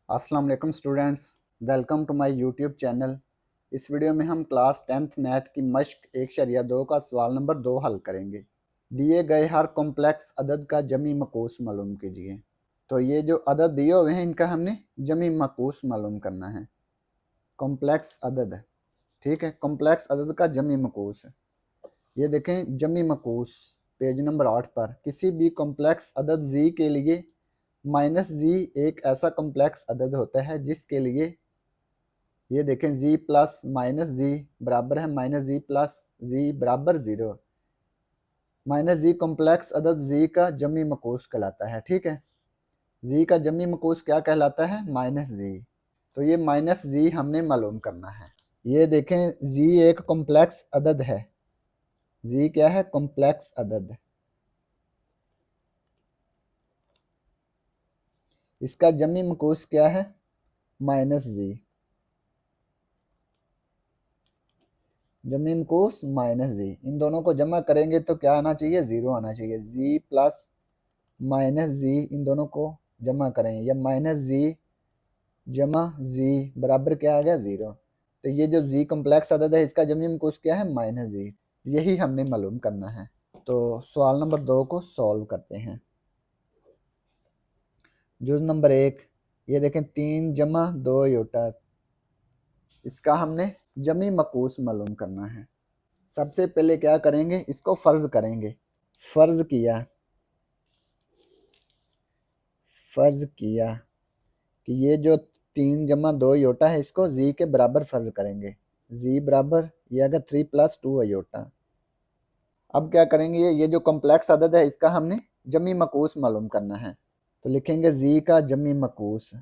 अस्सलाम वालेकुम students, welcome to my YouTube channel. इस वीडियो में हम क्लास 10th मैथ की मश्क 1/2 का सवाल नंबर 2 हल करेंगे। दिए गए हर कॉम्प्लेक्स अदद का जमी मकूस मालूम कीजिए। तो ये जो अदद दिए हुए हैं इनका हमने जमी मकूस मालूम करना है। कॉम्प्लेक्स अदद, ठीक है, कॉम्प्लेक्स अदद का जमी मकूस। ये देखें जमी मकूस पेज नंबर 8 पर। किसी भी कॉम्प्लेक्स अदद जी के लिए माइनस जी एक ऐसा कॉम्प्लेक्स अदद होता है जिसके लिए ये देखें जी प्लस माइनस जी बराबर है माइनस जी प्लस जी बराबर 0। माइनस जी कॉम्प्लेक्स अदद जी का जमी मकूस कहलाता है, ठीक है। जी का जमी मकूस क्या कहलाता है? माइनस जी। तो ये माइनस जी हमने मालूम करना है। ये देखें जी एक कॉम्प्लेक्स अदद है। जी क्या है? कॉम्प्लेक्स अदद। इसका जमी मकूस क्या है? माइनस जी। जमी मकूस माइनस जी, इन दोनों को जमा करेंगे तो क्या आना चाहिए? 0 आना चाहिए। जी प्लस माइनस जी, इन दोनों को जमा करें, या माइनस जी जमा जी बराबर क्या आ गया? 0। तो ये जो जी कॉम्प्लेक्स अदद है इसका जमी मकूस क्या है? माइनस जी। यही हमने मालूम करना है। तो सवाल नंबर 2 को सॉल्व करते हैं। जुज नंबर 1, ये देखें 3 जमा 2 योटा, इसका हमने जमी मकूस मालूम करना है। सबसे पहले क्या करेंगे? इसको फर्ज करेंगे। फर्ज किया कि ये जो 3 जमा 2 योटा है इसको जी के बराबर फर्ज करेंगे। जी बराबर ये आगे 3 प्लस 2 अयोटा। अब क्या करेंगे? ये जो कॉम्प्लेक्स अदद है इसका हमने जमी मकूस मालूम करना है। तो लिखेंगे जी का जमी मकूस।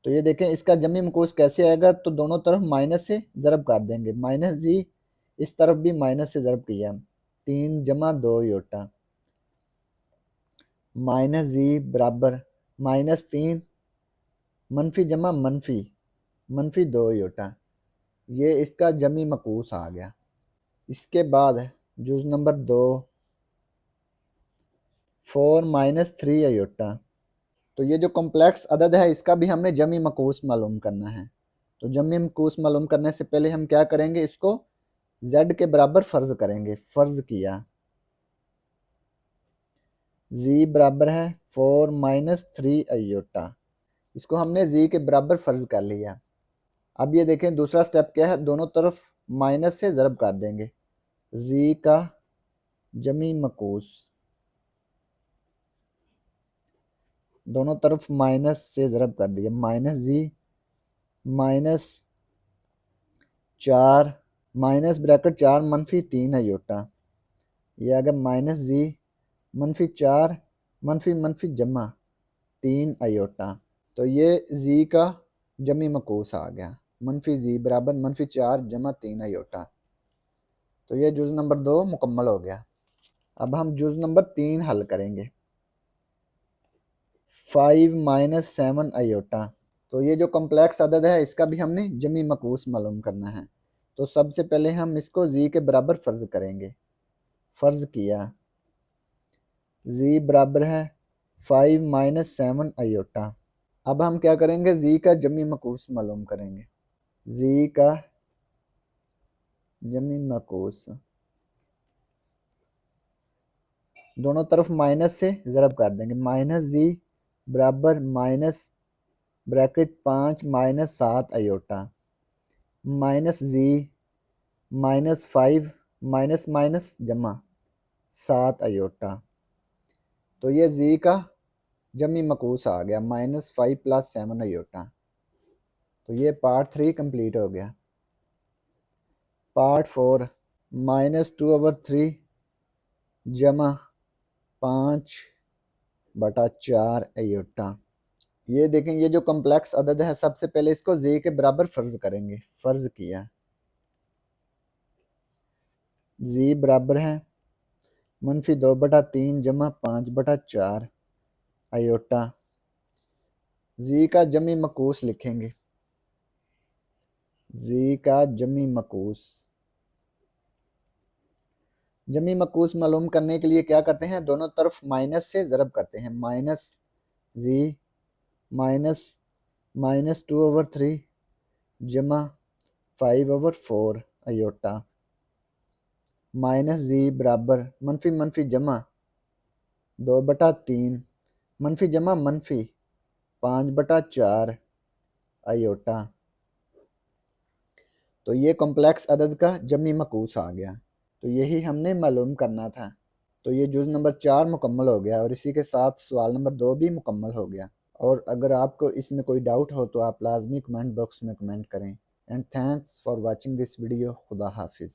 तो ये देखें इसका जमी मकूस कैसे आएगा? तो दोनों तरफ माइनस से ज़रब कर देंगे। माइनस जी, इस तरफ भी माइनस से ज़रब किया। 3 जमा 2 योटा माइनस जी बराबर माइनस 3 मनफी जमा मनफी 2 योटा। ये इसका जमी मकूस आ गया। इसके बाद जुज नंबर 2, 4 माइनस 3 अयोटा। तो ये जो कॉम्प्लेक्स अदद है इसका भी हमने जमी मकूस मालूम करना है। तो जमी मकूस मालूम करने से पहले हम क्या करेंगे? इसको z के बराबर फर्ज करेंगे। फर्ज किया z बराबर है 4 माइनस 3 अयोटा। इसको हमने z के बराबर फर्ज कर लिया। अब ये देखें दूसरा स्टेप क्या है? दोनों तरफ माइनस से ज़रब कर देंगे। z का जमी मकूस, दोनों तरफ माइनस से ज़रब कर दिया। Minus G minus 4 minus bracket 4 मनफी 3 अयोटा। ये आ गया माइनस जी मनफी 4 मनफी मनफी जमा 3 अयोटा। तो ये जी का जमी मकूस आ गया। मनफी जी बराबर मनफी 4 जमा 3 अयोटा। तो ये जुज नंबर 2 मुकम्मल हो गया। अब हम जुज नंबर 3 हल करेंगे। 5 माइनस 7 अयोटा। तो ये जो कॉम्प्लेक्स अदद है इसका भी हमने जमी मकूस मालूम करना है। तो सबसे पहले हम इसको जी के बराबर फ़र्ज करेंगे। फ़र्ज किया जी बराबर है 5 माइनस 7 अयोटा। अब हम क्या करेंगे? जी का जमी मकूस मालूम करेंगे। जी का जमी मकूस, दोनों तरफ माइनस से ज़रब कर देंगे। माइनस जी बराबर minus bracket 5 minus 7 iota minus G minus 5 minus minus जमा 7 अयोटा। तो ये जी का जमी मकूस आ गया -5 प्लस 7 अयोटा। तो ये पार्ट 3 कंप्लीट हो गया। पार्ट 4 -2/3 जमा 5/4 अयोटा। ये देखें ये जो कॉम्प्लेक्स अदद है सबसे पहले इसको जी के बराबर फ़र्ज करेंगे। फ़र्ज किया जी बराबर है -2/3 जमा 5/4 अयोटा। जी का जमी मकूस लिखेंगे। जी का जमी मकूस जमी मकूस मालूम करने के लिए क्या करते हैं, दोनों तरफ माइनस से ज़रब करते हैं। माइनस जी माइनस -2/3 जमा 5/4 अयोटा माइनस जी बराबर मनफी मनफी जमा 2/3 मनफी जमा मनफी 5/4 अयोटा। तो ये कॉम्प्लेक्स अदद का जमी मकूस आ गया। तो यही हमने मालूम करना था। तो ये जुज़ नंबर 4 मुकम्मल हो गया और इसी के साथ सवाल नंबर 2 भी मुकम्मल हो गया। और अगर आपको इसमें कोई डाउट हो तो आप लाजमी कमेंट बॉक्स में कमेंट करें। And thanks for watching this video. खुदा हाफिज़।